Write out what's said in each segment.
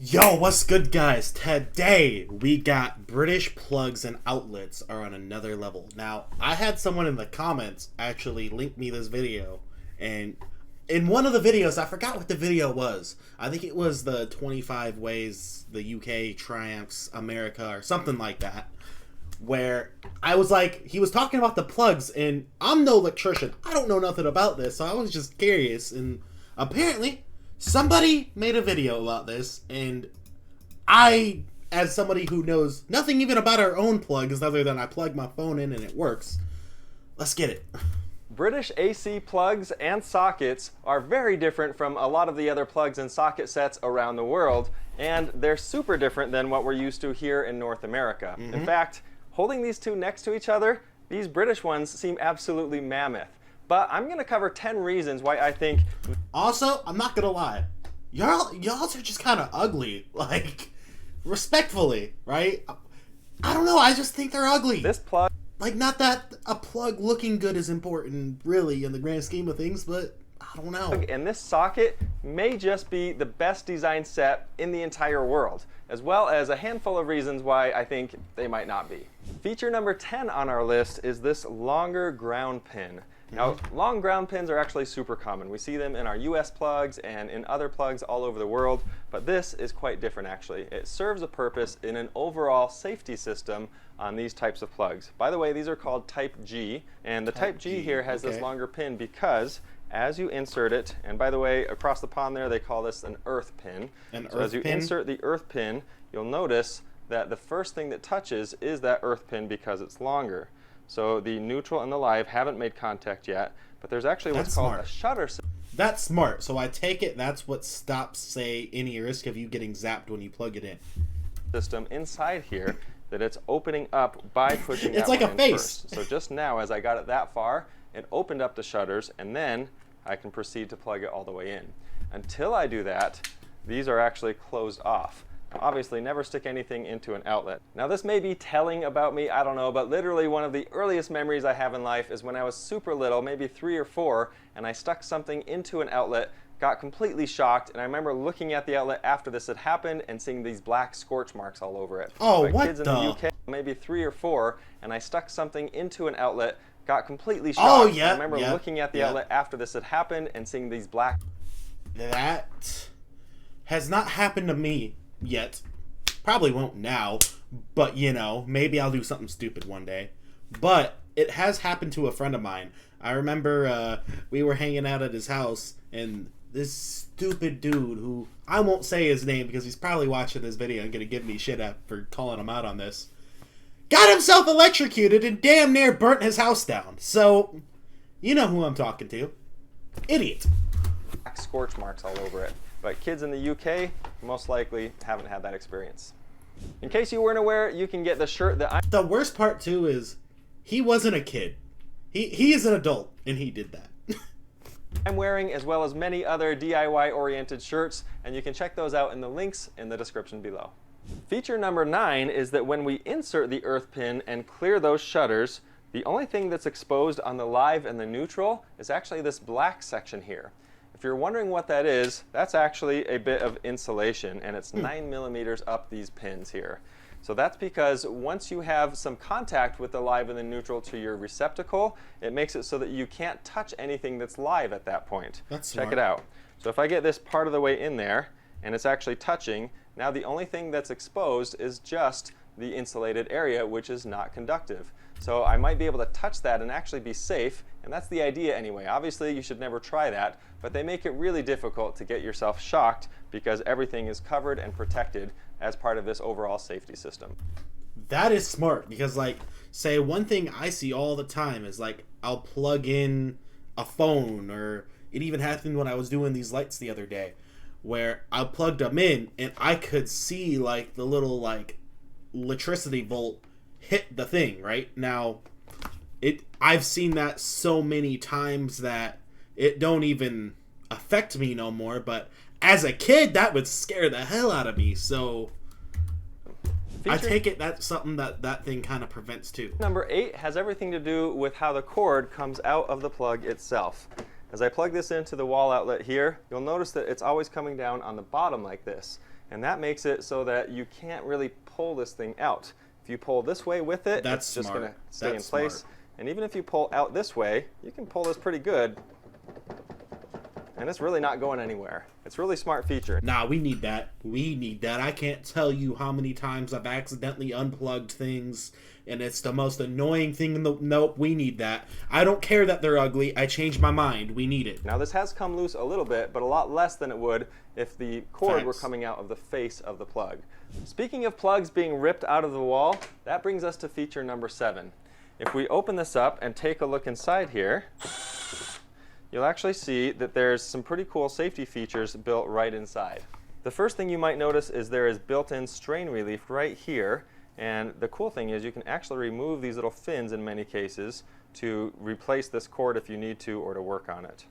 Yo, what's good, guys? Today we got British plugs and outlets are on another level. Now, I had someone in the comments actually link me this video, and in one of the videos, I forgot what the video was. I think it was the 25 ways the UK triumphs America or something like that, where I was like, he was talking about the plugs, and I'm no electrician. I don't know nothing about this, so I was just curious, and apparently somebody made a video about this, and I, as somebody who knows nothing even about our own plugs other than I plug my phone in and it works, let's get it. British AC plugs and sockets are very different from a lot of the other plugs and socket sets around the world, and they're super different than what we're used to here in North America. In fact, holding these two next to each other, these British ones seem absolutely mammoth. But I'm going to cover 10 reasons why I think... Also, I'm not going to lie. Y'all's are just kind of ugly. Like, respectfully, right? I don't know, I just think they're ugly. This plug... Like, not that a plug looking good is important, really, in the grand scheme of things, but I don't know. And this socket may just be the best designed set in the entire world, as well as a handful of reasons why I think they might not be. Feature number 10 on our list is this longer ground pin. Now, long ground pins are actually super common. We see them in our US plugs and in other plugs all over the world, but this is quite different actually. It serves a purpose in an overall safety system on these types of plugs. By the way, these are called Type G, and the Type G here has this longer pin because as you insert it, and by the way, across the pond there, they call this an earth pin. So as you insert the earth pin, you'll notice that the first thing that touches is that earth pin because it's longer. So the neutral and the live haven't made contact yet, but there's actually what's called a shutter system. That's smart. So I take it that's what stops, say, any risk of you getting zapped when you plug it in. System inside here that it's opening up by pushing it's that like one a in face. First. So just now, as I got it that far, it opened up the shutters, and then I can proceed to plug it all the way in. Until I do that, these are actually closed off. Obviously, never stick anything into an outlet. Now this may be telling about me, I don't know, but literally one of the earliest memories I have in life is when I was super little, maybe 3 or 4, and I stuck something into an outlet, got completely shocked, and I remember looking at the outlet after this had happened and seeing these black scorch marks all over it. Oh, but what kids in the UK, maybe 3 or 4, and I stuck something into an outlet, got completely shocked. Oh, yeah. I remember looking at the outlet after this had happened and seeing these black... That has not happened to me yet. Probably won't now, but you know, maybe I'll do something stupid one day. But it has happened to a friend of mine. I remember we were hanging out at his house, and this stupid dude, who I won't say his name because he's probably watching this video and gonna give me shit for calling him out on this, got himself electrocuted and damn near burnt his house down. So, you know who I'm talking to. Idiot. Scorch marks all over it. But kids in the UK most likely haven't had that experience. In case you weren't aware, you can get the shirt that The worst part too is he wasn't a kid. He is an adult and he did that. I'm wearing, as well as many other DIY oriented shirts, and you can check those out in the links in the description below. Feature number 9 is that when we insert the earth pin and clear those shutters, the only thing that's exposed on the live and the neutral is actually this black section here. If you're wondering what that is, that's actually a bit of insulation, and it's 9 millimeters up these pins here. So that's because once you have some contact with the live and the neutral to your receptacle, it makes it so that you can't touch anything that's live at that point. That's smart. Check it out. So if I get this part of the way in there, and it's actually touching, now the only thing that's exposed is just the insulated area, which is not conductive. So I might be able to touch that and actually be safe, and that's the idea anyway. Obviously, you should never try that, but they make it really difficult to get yourself shocked because everything is covered and protected as part of this overall safety system. That is smart because, like, say one thing I see all the time is, like, I'll plug in a phone, or it even happened when I was doing these lights the other day, where I plugged them in and I could see, like, the little, like, electricity volt hit the thing, right? Now, I've seen that so many times that it don't even affect me no more, but as a kid, that would scare the hell out of me, so I take it that's something that thing kind of prevents too. Number 8 has everything to do with how the cord comes out of the plug itself. As I plug this into the wall outlet here, you'll notice that it's always coming down on the bottom like this. and that makes it so that you can't really pull this thing out. If you pull this way with it, That's it's just smart. going to stay That's in place. smart. And even if you pull out this way, you can pull this pretty good. And it's really not going anywhere. It's a really smart feature. Nah, we need that. We need that. I can't tell you how many times I've accidentally unplugged things, and it's the most annoying thing in the... Nope, we need that. I don't care that they're ugly. I changed my mind. We need it. Now this has come loose a little bit, but a lot less than it would if the cord were Facts. coming out of the face of the plug. Speaking of plugs being ripped out of the wall, that brings us to feature number 7. If we open this up and take a look inside here, you'll actually see that there's some pretty cool safety features built right inside. The first thing you might notice is there is built-in strain relief right here, and the cool thing is you can actually remove these little fins in many cases to replace this cord if you need to or to work on it.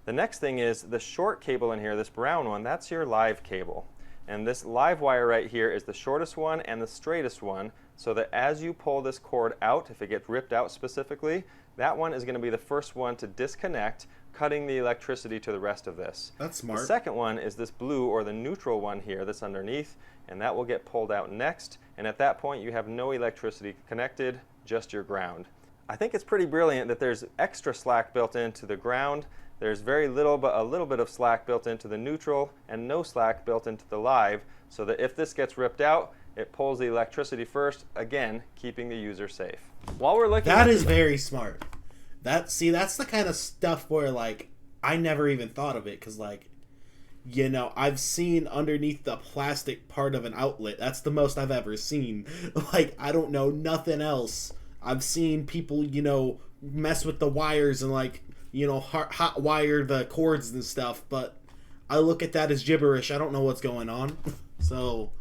The next thing is the short cable in here, this brown one, that's your live cable. And this live wire right here is the shortest one and the straightest one, so that as you pull this cord out, if it gets ripped out specifically, that one is going to be the first one to disconnect, cutting the electricity to the rest of this. That's smart. The second one is this blue or the neutral one here that's underneath, and that will get pulled out next, and at that point you have no electricity connected, just your ground. I think it's pretty brilliant that there's extra slack built into the ground. There's very little, but a little bit of slack built into the neutral and no slack built into the live, so that if this gets ripped out, it pulls the electricity first, again, keeping the user safe. While we're looking That is very smart. That's the kind of stuff where, like, I never even thought of it, because, like, you know, I've seen underneath the plastic part of an outlet. That's the most I've ever seen. Like, I don't know nothing else. I've seen people, you know, mess with the wires and, like, you know, hot wire the cords and stuff, but I look at that as gibberish. I don't know what's going on. So,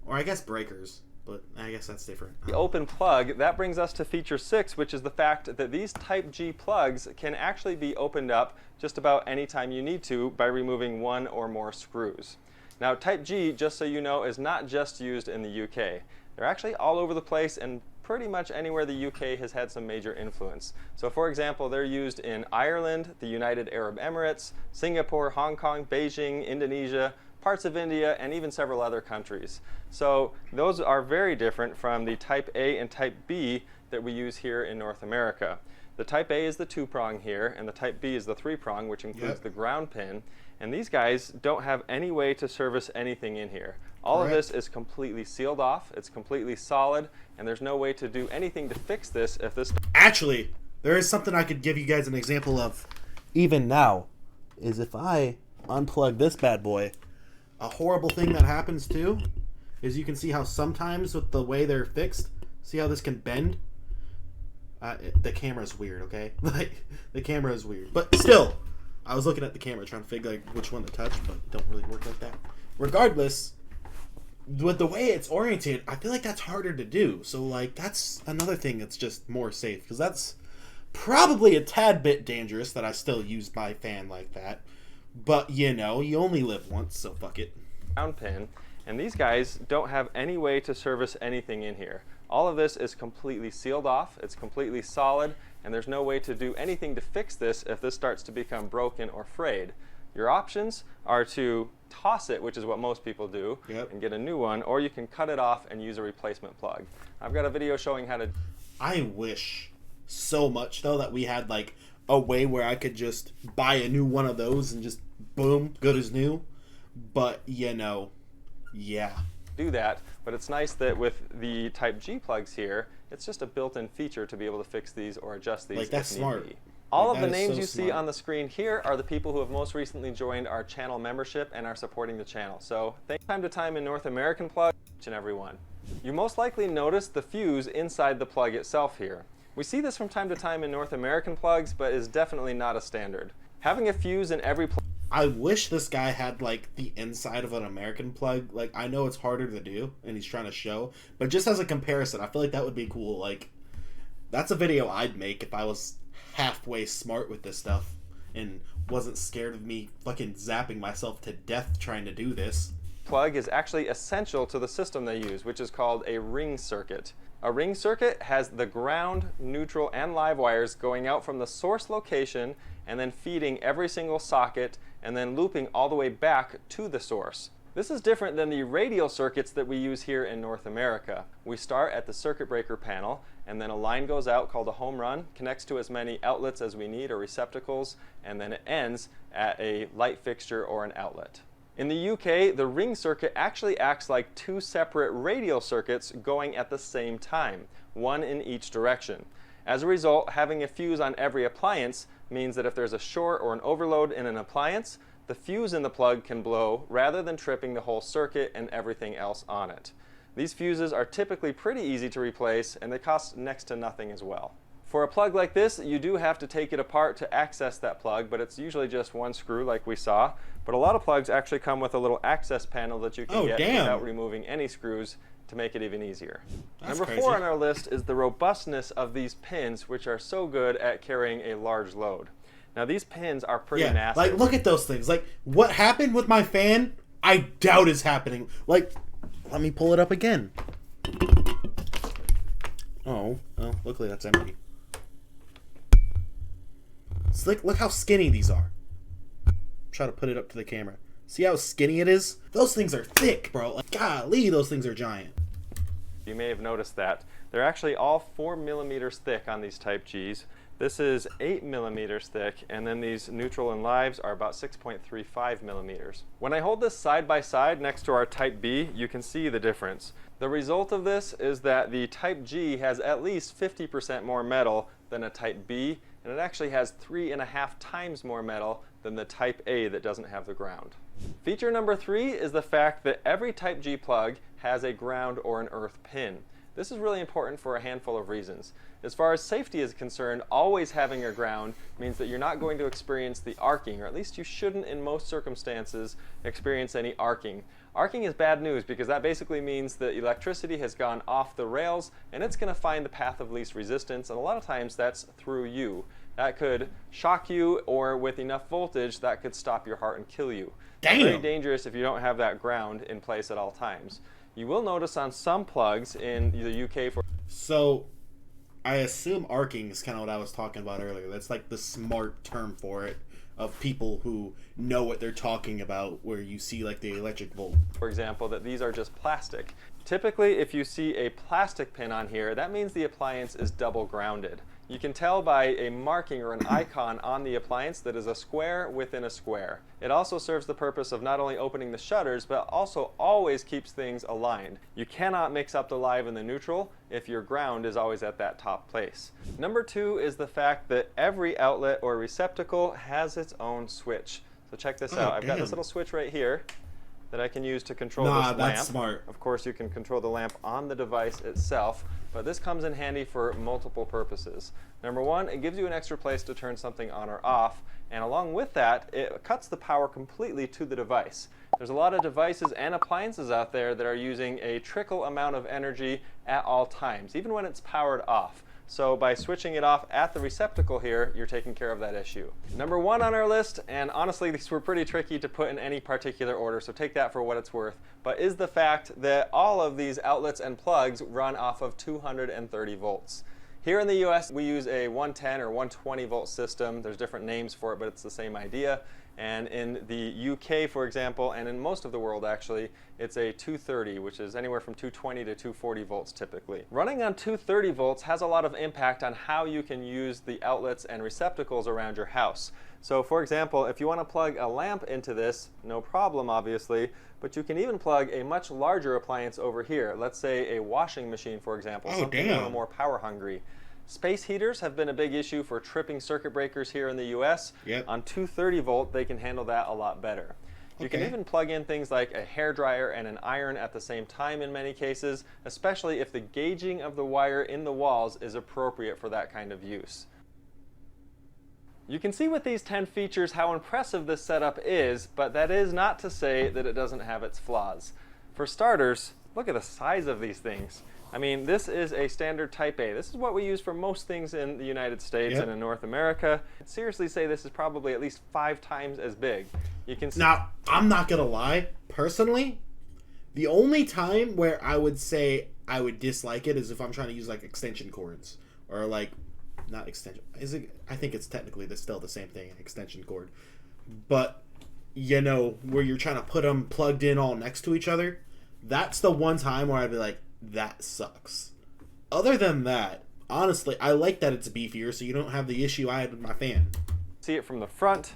or I guess breakers, but I guess that's different. the open plug, that brings us to feature 6, which is the fact that these Type G plugs can actually be opened up just about any time you need to by removing one or more screws. Now Type G, just so you know, is not just used in the UK. They're actually all over the place, and pretty much anywhere the UK has had some major influence. So for example, they're used in Ireland, the United Arab Emirates, Singapore, Hong Kong, Beijing, Indonesia, parts of India, and even several other countries. So those are very different from the Type A and Type B that we use here in North America. The Type A is the 2-prong here, and the Type B is the 3-prong, which includes the ground pin. And these guys don't have any way to service anything in here. All of this is completely sealed off, it's completely solid, and there's no way to do anything to fix this if this... Actually, there is something I could give you guys an example of even now, is if I unplug this bad boy, a horrible thing that happens too is you can see how sometimes with the way they're fixed, see how this can bend? The camera's weird, okay? Like, the camera is weird. But still, I was looking at the camera trying to figure like which one to touch, but it don't really work like that. Regardless, with the way it's oriented, I feel like that's harder to do. So, like, that's another thing that's just more safe, because that's probably a tad bit dangerous that I still use my fan like that. But, you know, you only live once, so fuck it. Ground pin, and these guys don't have any way to service anything in here. All of this is completely sealed off, it's completely solid, and there's no way to do anything to fix this if this starts to become broken or frayed. Your options are to toss it, which is what most people do, and get a new one, or you can cut it off and use a replacement plug. I've got a video showing how to... I wish so much, though, that we had, like, a way where I could just buy a new one of those and just, boom, good as new. But, you know, yeah. Do that, but it's nice that with the Type G plugs here, it's just a built-in feature to be able to fix these or adjust these Like, that's if need smart. be. All Like, of the that is names so you see smart. on the screen here are the people who have most recently joined our channel membership and are supporting the channel. So thank you time to time in North American plug, each and every one. You most likely notice the fuse inside the plug itself here. We see this from time to time in North American plugs, but is definitely not a standard. Having a fuse in every plug... I wish this guy had, like, the inside of an American plug. Like, I know it's harder to do, and he's trying to show, but just as a comparison, I feel like that would be cool. Like, that's a video I'd make if I was halfway smart with this stuff and wasn't scared of me fucking zapping myself to death trying to do this. Plug is actually essential to the system they use, which is called a ring circuit. A ring circuit has the ground, neutral, and live wires going out from the source location and then feeding every single socket and then looping all the way back to the source. This is different than the radial circuits that we use here in North America. We start at the circuit breaker panel, and then a line goes out called a home run, connects to as many outlets as we need or receptacles, and then it ends at a light fixture or an outlet. In the UK, the ring circuit actually acts like two separate radial circuits going at the same time, one in each direction. As a result, having a fuse on every appliance means that if there's a short or an overload in an appliance, the fuse in the plug can blow rather than tripping the whole circuit and everything else on it. These fuses are typically pretty easy to replace, and they cost next to nothing as well. For a plug like this, you do have to take it apart to access that plug, but it's usually just one screw like we saw. But a lot of plugs actually come with a little access panel that you can get without removing any screws to make it even easier. Number 4 on our list is the robustness of these pins, which are so good at carrying a large load. Now these pins are pretty massive. Like, look at those things. Like, what happened with my fan, I doubt is happening. Like, let me pull it up again. Oh, well, luckily that's empty. It's like, look how skinny these are. Try to put it up to the camera. See how skinny it is? Those things are thick, bro. Like, golly, those things are giant. You may have noticed that. They're actually all 4 millimeters thick on these Type Gs. This is 8 millimeters thick, and then these neutral and lives are about 6.35 millimeters. When I hold this side by side next to our Type B, you can see the difference. The result of this is that the Type G has at least 50% more metal than a Type B, and it actually has 3.5 times more metal than the Type A that doesn't have the ground. Feature number 3 is the fact that every Type G plug has a ground or an earth pin. This is really important for a handful of reasons. As far as safety is concerned, always having a ground means that you're not going to experience the arcing, or at least you shouldn't in most circumstances experience any arcing. Arcing is bad news because that basically means that electricity has gone off the rails and it's going to find the path of least resistance, and a lot of times that's through you. That could shock you, or with enough voltage that could stop your heart and kill you. Damn. It's very dangerous if you don't have that ground in place at all times. You will notice on some plugs in the UK So, I assume arcing is kind of what I was talking about earlier. That's like the smart term for it, of people who know what they're talking about, where you see like the electric volt. For example, that these are just plastic. Typically, if you see a plastic pin on here, that means the appliance is double grounded. You can tell by a marking or an icon on the appliance that is a square within a square. It also serves the purpose of not only opening the shutters, but also always keeps things aligned. You cannot mix up the live and the neutral if your ground is always at that top place. Number 2 is the fact that every outlet or receptacle has its own switch. So check this out. I've got this little switch right here that I can use to control this lamp. That's smart. Of course, you can control the lamp on the device itself, but this comes in handy for multiple purposes. Number 1, it gives you an extra place to turn something on or off, and along with that, it cuts the power completely to the device. There's a lot of devices and appliances out there that are using a trickle amount of energy at all times, even when it's powered off. So by switching it off at the receptacle here, you're taking care of that issue. Number 1 on our list, and honestly these were pretty tricky to put in any particular order, so take that for what it's worth, but is the fact that all of these outlets and plugs run off of 230 volts. Here in the US, we use a 110 or 120 volt system. There's different names for it, but it's the same idea. And in the UK, for example, and in most of the world actually, it's a 230, which is anywhere from 220 to 240 volts typically. Running on 230 volts has a lot of impact on how you can use the outlets and receptacles around your house. So for example, if you want to plug a lamp into this, no problem obviously, but you can even plug a much larger appliance over here. Let's say a washing machine, for example, something a little more power hungry. Space heaters have been a big issue for tripping circuit breakers here in the US. On 230 volt, they can handle that a lot better. You can even plug in things like a hairdryer and an iron at the same time in many cases, especially if the gauging of the wire in the walls is appropriate for that kind of use. You can see with these 10 features how impressive this setup is, but that is not to say that it doesn't have its flaws. For starters, look at the size of these things. I mean, this is a standard Type A. This is what we use for most things in the United States and in North America. I'd seriously say this is probably at least 5 times as big. You can see. Now, I'm not gonna lie. Personally, the only time where I would say I would dislike it is if I'm trying to use like extension cords or like not extension. Is it? I think it's technically still the same thing, extension cord. But where you're trying to put them plugged in all next to each other, that's the one time where I'd be like, that sucks. Other than that, honestly, I like that it's beefier, so you don't have the issue I had with my fan. See it from the front,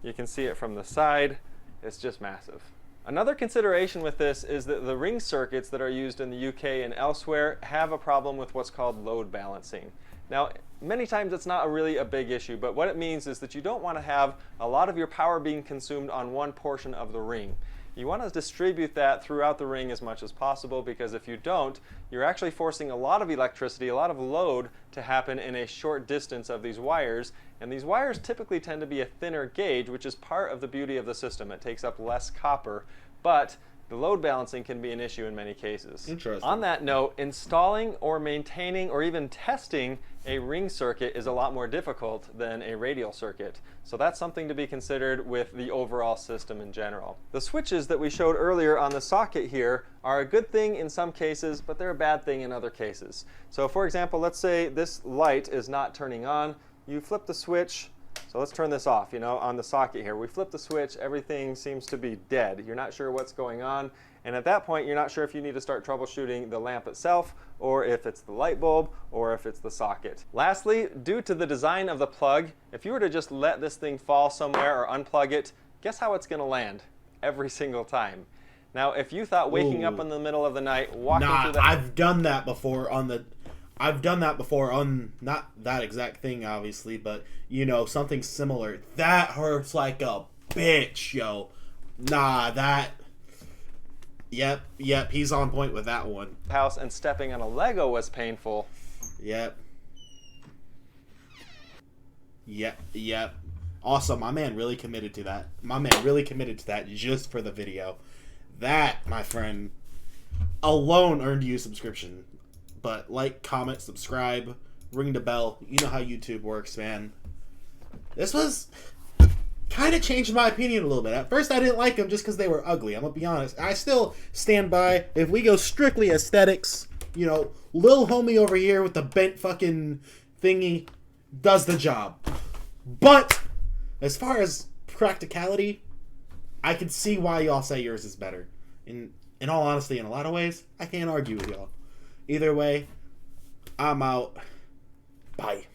you can see it from the side, it's just massive. Another consideration with this is that the ring circuits that are used in the UK and elsewhere have a problem with what's called load balancing. Now, many times it's not really a big issue, but what it means is that you don't want to have a lot of your power being consumed on one portion of the ring. You want to distribute that throughout the ring as much as possible, because if you don't, you're actually forcing a lot of electricity, a lot of load to happen in a short distance of these wires. And these wires typically tend to be a thinner gauge, which is part of the beauty of the system. It takes up less copper, but the load balancing can be an issue in many cases. Interesting. On that note, installing or maintaining or even testing a ring circuit is a lot more difficult than a radial circuit. So that's something to be considered with the overall system in general. The switches that we showed earlier on the socket here are a good thing in some cases, but they're a bad thing in other cases. So for example, let's say this light is not turning on. You flip the switch. So let's turn this off, on the socket here. We flip the switch, everything seems to be dead. You're not sure what's going on. And at that point, you're not sure if you need to start troubleshooting the lamp itself, or if it's the light bulb, or if it's the socket. Lastly, due to the design of the plug, if you were to just let this thing fall somewhere or unplug it, guess how it's going to land? Every single time. Now, if you thought waking up in the middle of the night, walking through the... I've done that before on not that exact thing, obviously, but, something similar. That hurts like a bitch, yo. Yep, he's on point with that one. House and stepping on a Lego was painful. Yep. Awesome, my man really committed to that. Just for the video. That, my friend, alone earned you a subscription. But like, comment, subscribe, ring the bell. You know how YouTube works, man. This was kind of changed my opinion a little bit. At first, I didn't like them just because they were ugly. I'm going to be honest. I still stand by, if we go strictly aesthetics, Lil Homie over here with the bent fucking thingy does the job. But as far as practicality, I can see why y'all say yours is better. In all honesty, in a lot of ways, I can't argue with y'all. Either way, I'm out. Bye.